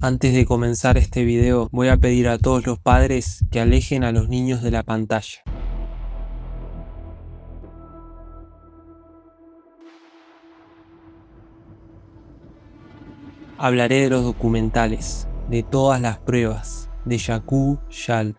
Antes de comenzar este video, voy a pedir a todos los padres que alejen a los niños de la pantalla. Hablaré de los documentales, de todas las pruebas, de Yaqub Yal,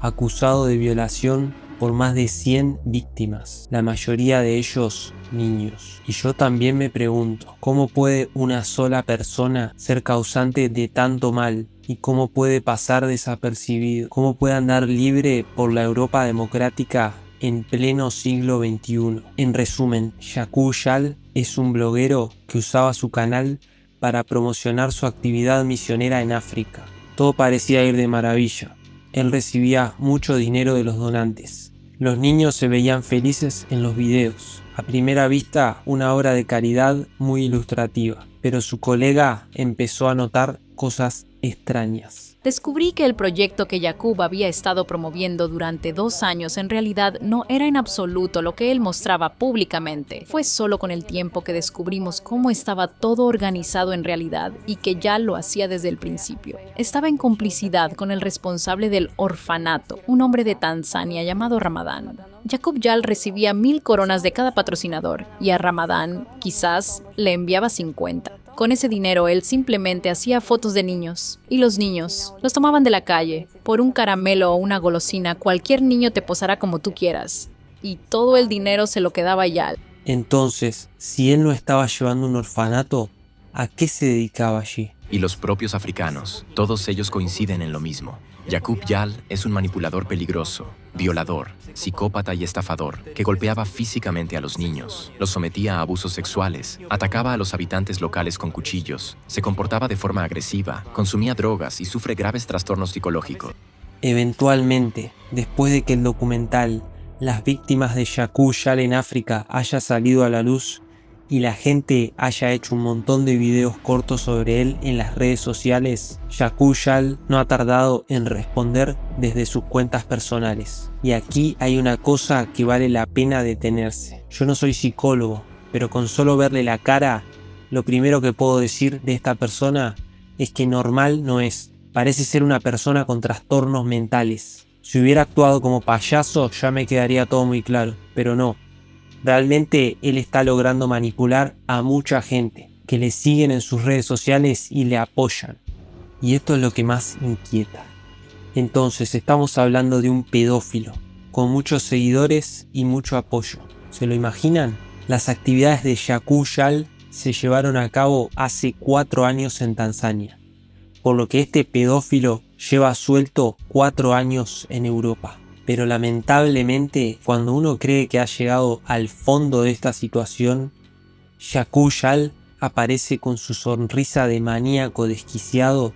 acusado de violación por más de 100 víctimas, la mayoría de ellos niños. Y yo también me pregunto, ¿cómo puede una sola persona ser causante de tanto mal? ¿Y cómo puede pasar desapercibido? ¿Cómo puede andar libre por la Europa democrática en pleno siglo XXI? En resumen, Yaqub Yal es un bloguero que usaba su canal para promocionar su actividad misionera en África. Todo parecía ir de maravilla. Él recibía mucho dinero de los donantes. Los niños se veían felices en los videos. A primera vista, una obra de caridad muy ilustrativa, pero su colega empezó a notar cosas extrañas. Descubrí que el proyecto que Yaqub había estado promoviendo durante 2 años en realidad no era en absoluto lo que él mostraba públicamente. Fue solo con el tiempo que descubrimos cómo estaba todo organizado en realidad y que ya lo hacía desde el principio. Estaba en complicidad con el responsable del orfanato, un hombre de Tanzania llamado Ramadán. Yaqub Yal recibía 1000 coronas de cada patrocinador y a Ramadán quizás le enviaba 50. Con ese dinero él simplemente hacía fotos de niños. Y los niños los tomaban de la calle. Por un caramelo o una golosina, cualquier niño te posará como tú quieras. Y todo el dinero se lo quedaba Yal. Entonces, si él no estaba llevando un orfanato, ¿a qué se dedicaba allí? Y los propios africanos, todos ellos coinciden en lo mismo. Yaqub Yal es un manipulador peligroso, violador, psicópata y estafador que golpeaba físicamente a los niños, los sometía a abusos sexuales, atacaba a los habitantes locales con cuchillos, se comportaba de forma agresiva, consumía drogas y sufre graves trastornos psicológicos. Eventualmente, después de que el documental Las víctimas de Yaqub Yal en África haya salido a la luz y la gente haya hecho un montón de videos cortos sobre él en las redes sociales, Yaqub Yal no ha tardado en responder desde sus cuentas personales. Y aquí hay una cosa que vale la pena detenerse. Yo no soy psicólogo, pero con solo verle la cara, lo primero que puedo decir de esta persona es que normal no es. Parece ser una persona con trastornos mentales. Si hubiera actuado como payaso ya me quedaría todo muy claro, pero no. Realmente él está logrando manipular a mucha gente que le siguen en sus redes sociales y le apoyan. Y esto es lo que más inquieta. Entonces estamos hablando de un pedófilo con muchos seguidores y mucho apoyo. ¿Se lo imaginan? Las actividades de Yaqub Yal se llevaron a cabo hace 4 años en Tanzania, por lo que este pedófilo lleva suelto 4 años en Europa. Pero lamentablemente, cuando uno cree que ha llegado al fondo de esta situación, Yaqub Yal aparece con su sonrisa de maníaco desquiciado,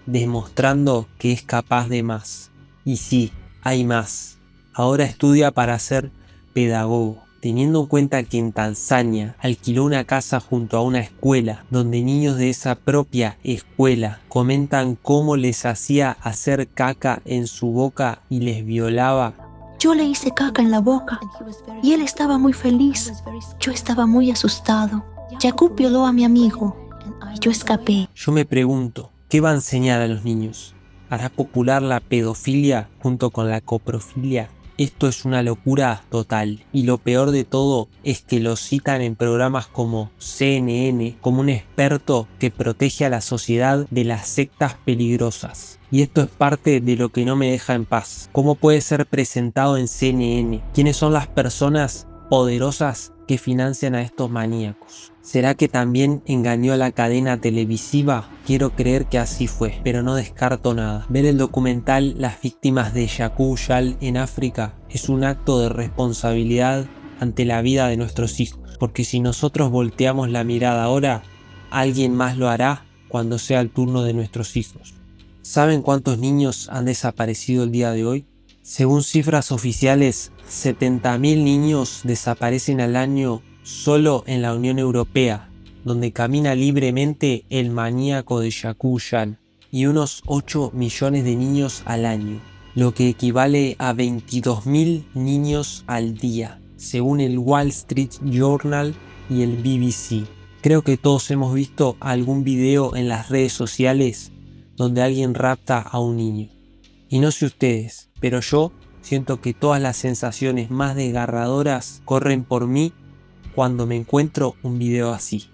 demostrando que es capaz de más. Y sí, hay más. Ahora estudia para ser pedagogo, teniendo en cuenta que en Tanzania alquiló una casa junto a una escuela donde niños de esa propia escuela comentan cómo les hacía hacer caca en su boca y les violaba. Yo le hice caca en la boca y él estaba muy feliz. Yo estaba muy asustado. Yaqub violó a mi amigo y yo escapé. Yo me pregunto, ¿qué va a enseñar a los niños? ¿Hará popular la pedofilia junto con la coprofilia? Esto es una locura total, y lo peor de todo es que lo citan en programas como CNN como un experto que protege a la sociedad de las sectas peligrosas. Y esto es parte de lo que no me deja en paz. ¿Cómo puede ser presentado en CNN? ¿Quiénes son las personas poderosas que financian a estos maníacos? ¿Será que también engañó a la cadena televisiva? Quiero creer que así fue, pero no descarto nada. Ver el documental Las víctimas de Yaqub Yal en África es un acto de responsabilidad ante la vida de nuestros hijos, porque si nosotros volteamos la mirada ahora, alguien más lo hará cuando sea el turno de nuestros hijos. ¿Saben cuántos niños han desaparecido el día de hoy? Según cifras oficiales, 70.000 niños desaparecen al año solo en la Unión Europea, donde camina libremente el maníaco de Yaqub Yal, y unos 8 millones de niños al año, lo que equivale a 22.000 niños al día, según el Wall Street Journal y el BBC. Creo que todos hemos visto algún video en las redes sociales donde alguien rapta a un niño. Y no sé ustedes, pero yo siento que todas las sensaciones más desgarradoras corren por mí cuando me encuentro un video así.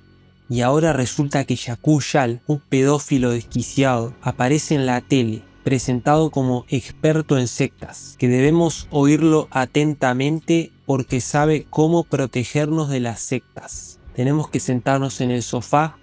Y ahora resulta que Yakub Yal, un pedófilo desquiciado, aparece en la tele, presentado como experto en sectas, que debemos oírlo atentamente porque sabe cómo protegernos de las sectas. Tenemos que sentarnos en el sofá,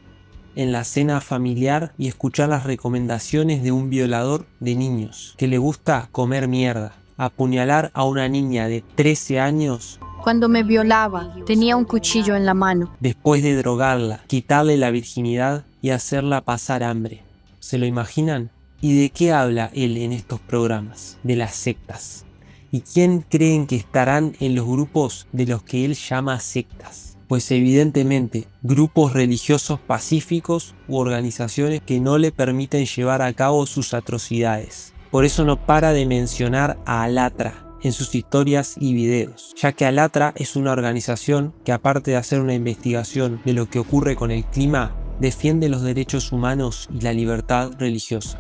en la cena familiar y escuchar las recomendaciones de un violador de niños, que le gusta comer mierda, apuñalar a una niña de 13 años. Cuando me violaba, tenía un cuchillo en la mano. Después de drogarla, quitarle la virginidad y hacerla pasar hambre. ¿Se lo imaginan? ¿Y de qué habla él en estos programas? De las sectas. ¿Y quién creen que estarán en los grupos de los que él llama sectas? Pues evidentemente grupos religiosos pacíficos u organizaciones que no le permiten llevar a cabo sus atrocidades. Por eso no para de mencionar a Alatra en sus historias y videos, ya que Alatra es una organización que, aparte de hacer una investigación de lo que ocurre con el clima, defiende los derechos humanos y la libertad religiosa.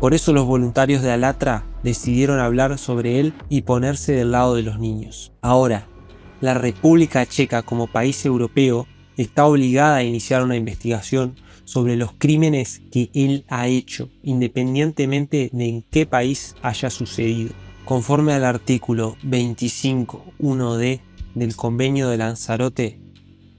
Por eso los voluntarios de Alatra decidieron hablar sobre él y ponerse del lado de los niños. Ahora, la República Checa, como país europeo, está obligada a iniciar una investigación sobre los crímenes que él ha hecho, independientemente de en qué país haya sucedido. Conforme al artículo 25.1d del Convenio de Lanzarote,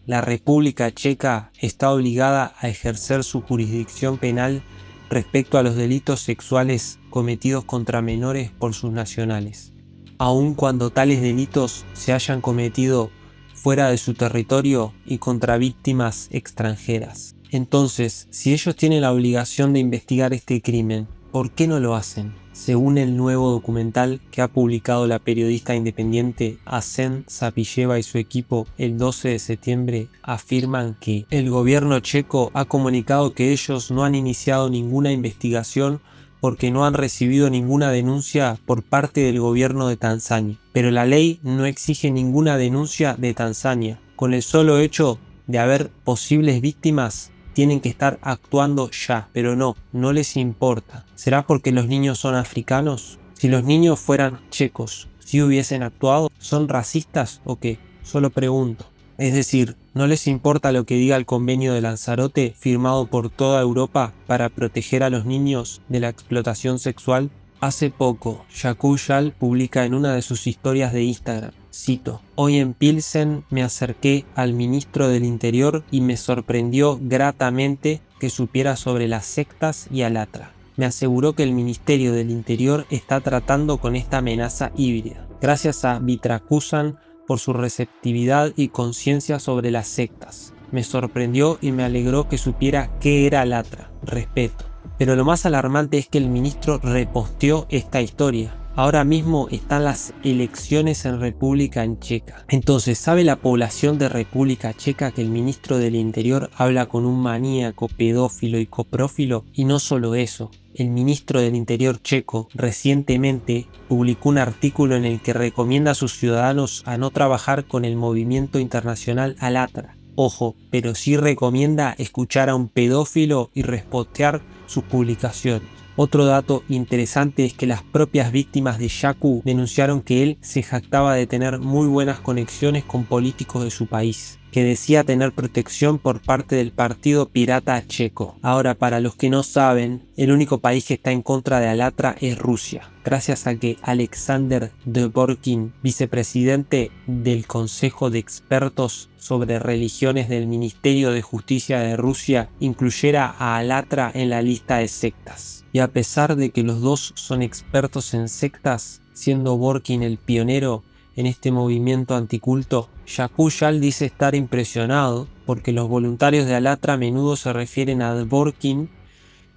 la República Checa está obligada a ejercer su jurisdicción penal respecto a los delitos sexuales cometidos contra menores por sus nacionales, aun cuando tales delitos se hayan cometido fuera de su territorio y contra víctimas extranjeras. Entonces, si ellos tienen la obligación de investigar este crimen, ¿por qué no lo hacen? Según el nuevo documental que ha publicado la periodista independiente Asen Sapilleva y su equipo el 12 de septiembre, afirman que el gobierno checo ha comunicado que ellos no han iniciado ninguna investigación porque no han recibido ninguna denuncia por parte del gobierno de Tanzania. Pero la ley no exige ninguna denuncia de Tanzania. Con el solo hecho de haber posibles víctimas, tienen que estar actuando ya, pero no les importa. ¿Será porque los niños son africanos? Si los niños fueran checos, ¿sí hubiesen actuado? ¿Son racistas o qué? Solo pregunto. Es decir, ¿no les importa lo que diga el convenio de Lanzarote firmado por toda Europa para proteger a los niños de la explotación sexual? Hace poco, Yakub Yal publica en una de sus historias de Instagram, cito: "Hoy en Pilsen me acerqué al ministro del Interior y me sorprendió gratamente que supiera sobre las sectas y Alatra. Me aseguró que el Ministerio del Interior está tratando con esta amenaza híbrida. Gracias a Vitrakusan por su receptividad y conciencia sobre las sectas. Me sorprendió y me alegró que supiera qué era Alatra. Respeto". Pero lo más alarmante es que el ministro reposteó esta historia. Ahora mismo están las elecciones en República Checa. Entonces, ¿sabe la población de República Checa que el ministro del Interior habla con un maníaco, pedófilo y coprófilo? Y no solo eso. El ministro del Interior checo recientemente publicó un artículo en el que recomienda a sus ciudadanos a no trabajar con el movimiento internacional Alatra. Ojo, pero sí recomienda escuchar a un pedófilo y repostear sus publicaciones. Otro dato interesante es que las propias víctimas de Yakub denunciaron que él se jactaba de tener muy buenas conexiones con políticos de su país, que decía tener protección por parte del Partido Pirata Checo. Ahora, para los que no saben, el único país que está en contra de Alatra es Rusia, gracias a que Alexander Dvorkin, vicepresidente del Consejo de Expertos sobre Religiones del Ministerio de Justicia de Rusia, incluyera a Alatra en la lista de sectas. Y a pesar de que los dos son expertos en sectas, siendo Dvorkin el pionero en este movimiento anticulto, Yakub Yal dice estar impresionado porque los voluntarios de Alatra a menudo se refieren a Dvorkin,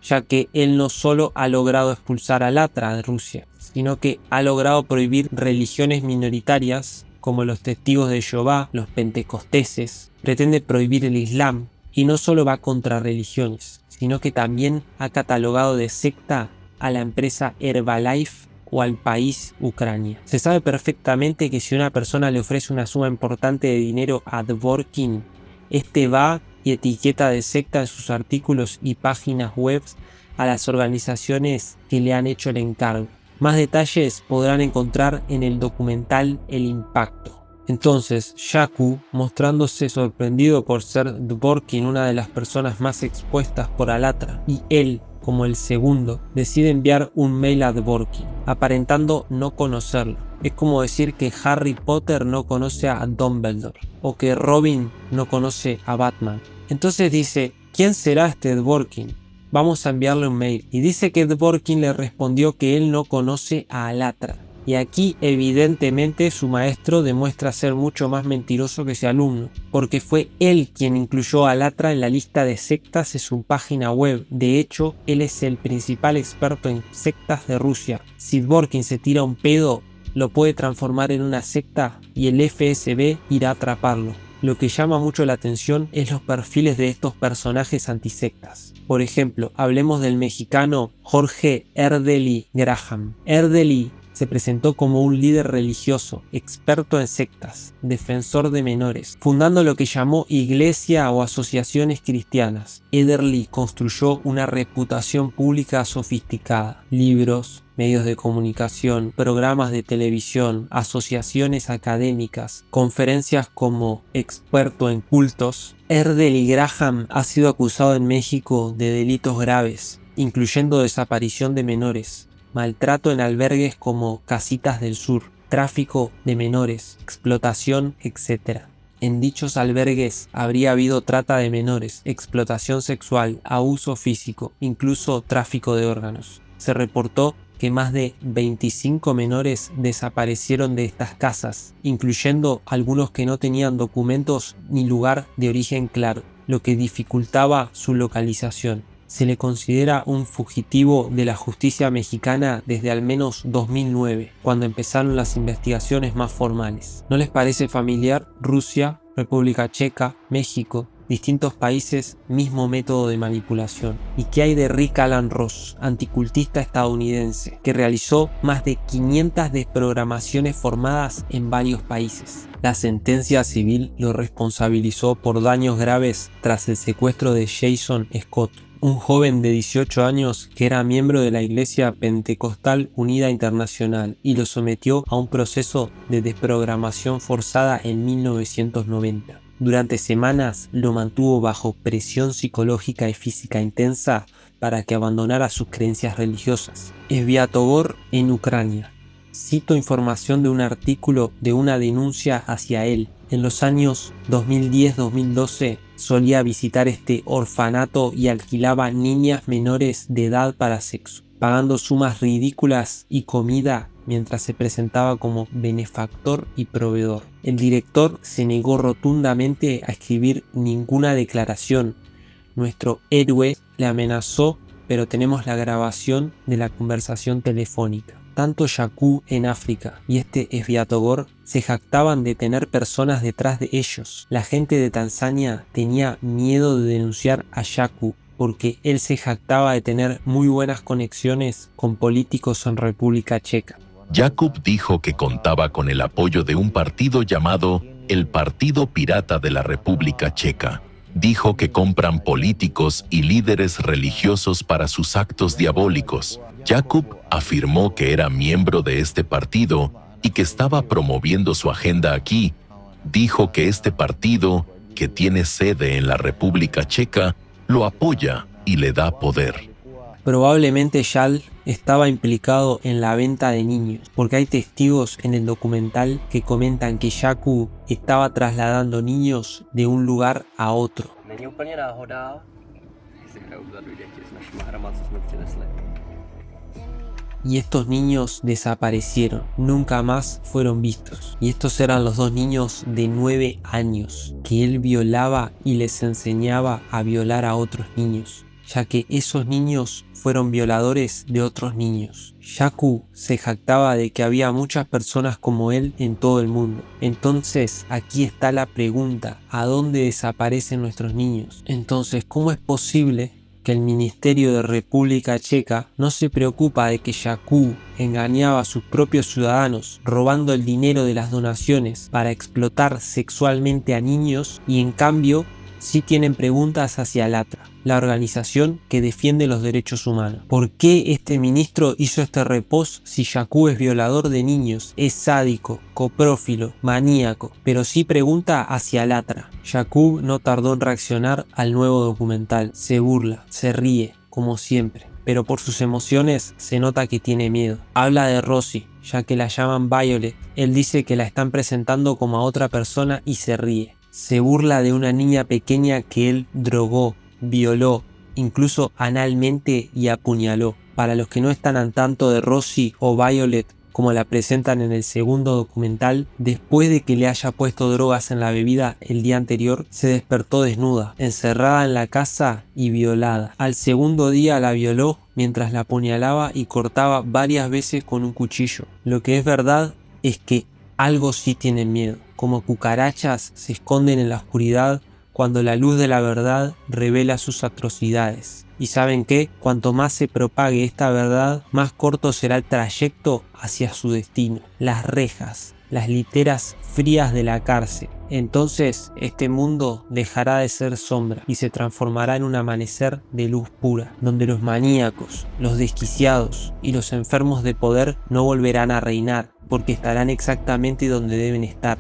ya que él no solo ha logrado expulsar a Alatra de Rusia, sino que ha logrado prohibir religiones minoritarias como los testigos de Jehová, los pentecosteses, pretende prohibir el Islam y no solo va contra religiones, sino que también ha catalogado de secta a la empresa Herbalife o al país Ucrania. Se sabe perfectamente que si una persona le ofrece una suma importante de dinero a Dvorkin, este va y etiqueta de secta en sus artículos y páginas web a las organizaciones que le han hecho el encargo. Más detalles podrán encontrar en el documental El Impacto. Entonces, Yaku, mostrándose sorprendido por ser Dworkin una de las personas más expuestas por Alatra, y él, como el segundo, decide enviar un mail a Dworkin, aparentando no conocerlo. Es como decir que Harry Potter no conoce a Dumbledore, o que Robin no conoce a Batman. Entonces dice, ¿quién será este Dworkin? Vamos a enviarle un mail. Y dice que Dworkin le respondió que él no conoce a Alatra. Y aquí evidentemente su maestro demuestra ser mucho más mentiroso que ese alumno, porque fue él quien incluyó a Alatra en la lista de sectas en su página web. De hecho, él es el principal experto en sectas de Rusia. Si Dworkin se tira un pedo, lo puede transformar en una secta y el FSB irá a atraparlo. Lo que llama mucho la atención es los perfiles de estos personajes antisectas. Por ejemplo, hablemos del mexicano Jorge Erdely Graham. Erdely se presentó como un líder religioso, experto en sectas, defensor de menores, fundando lo que llamó iglesia o asociaciones cristianas. Erdely construyó una reputación pública sofisticada, libros, medios de comunicación, programas de televisión, asociaciones académicas, conferencias como experto en cultos. Erdely Graham ha sido acusado en México de delitos graves, incluyendo desaparición de menores, maltrato en albergues como Casitas del Sur, tráfico de menores, explotación, etc. En dichos albergues habría habido trata de menores, explotación sexual, abuso físico, incluso tráfico de órganos. Se reportó que más de 25 menores desaparecieron de estas casas, incluyendo algunos que no tenían documentos ni lugar de origen claro, lo que dificultaba su localización. Se le considera un fugitivo de la justicia mexicana desde al menos 2009, cuando empezaron las investigaciones más formales. ¿No les parece familiar? Rusia, República Checa, México, distintos países, mismo método de manipulación. ¿Y qué hay de Rick Alan Ross, anticultista estadounidense, que realizó más de 500 desprogramaciones formadas en varios países? La sentencia civil lo responsabilizó por daños graves tras el secuestro de Jason Scott, un joven de 18 años que era miembro de la Iglesia Pentecostal Unida Internacional, y lo sometió a un proceso de desprogramación forzada en 1990. Durante semanas lo mantuvo bajo presión psicológica y física intensa para que abandonara sus creencias religiosas. Sviatogor en Ucrania. Cito información de un artículo de una denuncia hacia él. En los años 2010-2012 solía visitar este orfanato y alquilaba niñas menores de edad para sexo, pagando sumas ridículas y comida mientras se presentaba como benefactor y proveedor. El director se negó rotundamente a escribir ninguna declaración. Nuestro héroe le amenazó, pero tenemos la grabación de la conversación telefónica. Tanto Yaku en África y este Sviatogor se jactaban de tener personas detrás de ellos. La gente de Tanzania tenía miedo de denunciar a Yaku porque él se jactaba de tener muy buenas conexiones con políticos en República Checa. Jakub dijo que contaba con el apoyo de un partido llamado el Partido Pirata de la República Checa. Dijo que compran políticos y líderes religiosos para sus actos diabólicos. Jakub afirmó que era miembro de este partido y que estaba promoviendo su agenda aquí. Dijo que este partido, que tiene sede en la República Checa, lo apoya y le da poder. Probablemente Yal estaba implicado en la venta de niños, porque hay testigos en el documental que comentan que Yaku estaba trasladando niños de un lugar a otro. Y estos niños desaparecieron, nunca más fueron vistos. Y estos eran los dos niños de 9 años que él violaba y les enseñaba a violar a otros niños, ya que esos niños fueron violadores de otros niños. Yaku se jactaba de que había muchas personas como él en todo el mundo. Entonces aquí está la pregunta: ¿a dónde desaparecen nuestros niños? Entonces, ¿cómo es posible que el Ministerio de República Checa no se preocupa de que Yaku engañaba a sus propios ciudadanos, robando el dinero de las donaciones para explotar sexualmente a niños, y en cambio sí tienen preguntas hacia LATRA, la organización que defiende los derechos humanos. ¿Por qué este ministro hizo este repos si Yaqub es violador de niños, es sádico, coprófilo, maníaco? Pero sí pregunta hacia LATRA. Yaqub no tardó en reaccionar al nuevo documental. Se burla, se ríe, como siempre, pero por sus emociones se nota que tiene miedo. Habla de Rosie, ya que la llaman Violet. Él dice que la están presentando como a otra persona y se ríe. Se burla de una niña pequeña que él drogó, violó, incluso analmente, y apuñaló. Para los que no están al tanto de Rosie o Violet, como la presentan en el segundo documental, después de que le haya puesto drogas en la bebida el día anterior, se despertó desnuda, encerrada en la casa y violada. Al segundo día la violó mientras la apuñalaba y cortaba varias veces con un cuchillo. Lo que es verdad es que algo sí tienen miedo. Como cucarachas se esconden en la oscuridad cuando la luz de la verdad revela sus atrocidades. Y ¿saben qué? Cuanto más se propague esta verdad, más corto será el trayecto hacia su destino. Las rejas, las literas frías de la cárcel. Entonces este mundo dejará de ser sombra y se transformará en un amanecer de luz pura, donde los maníacos, los desquiciados y los enfermos de poder no volverán a reinar, porque estarán exactamente donde deben estar,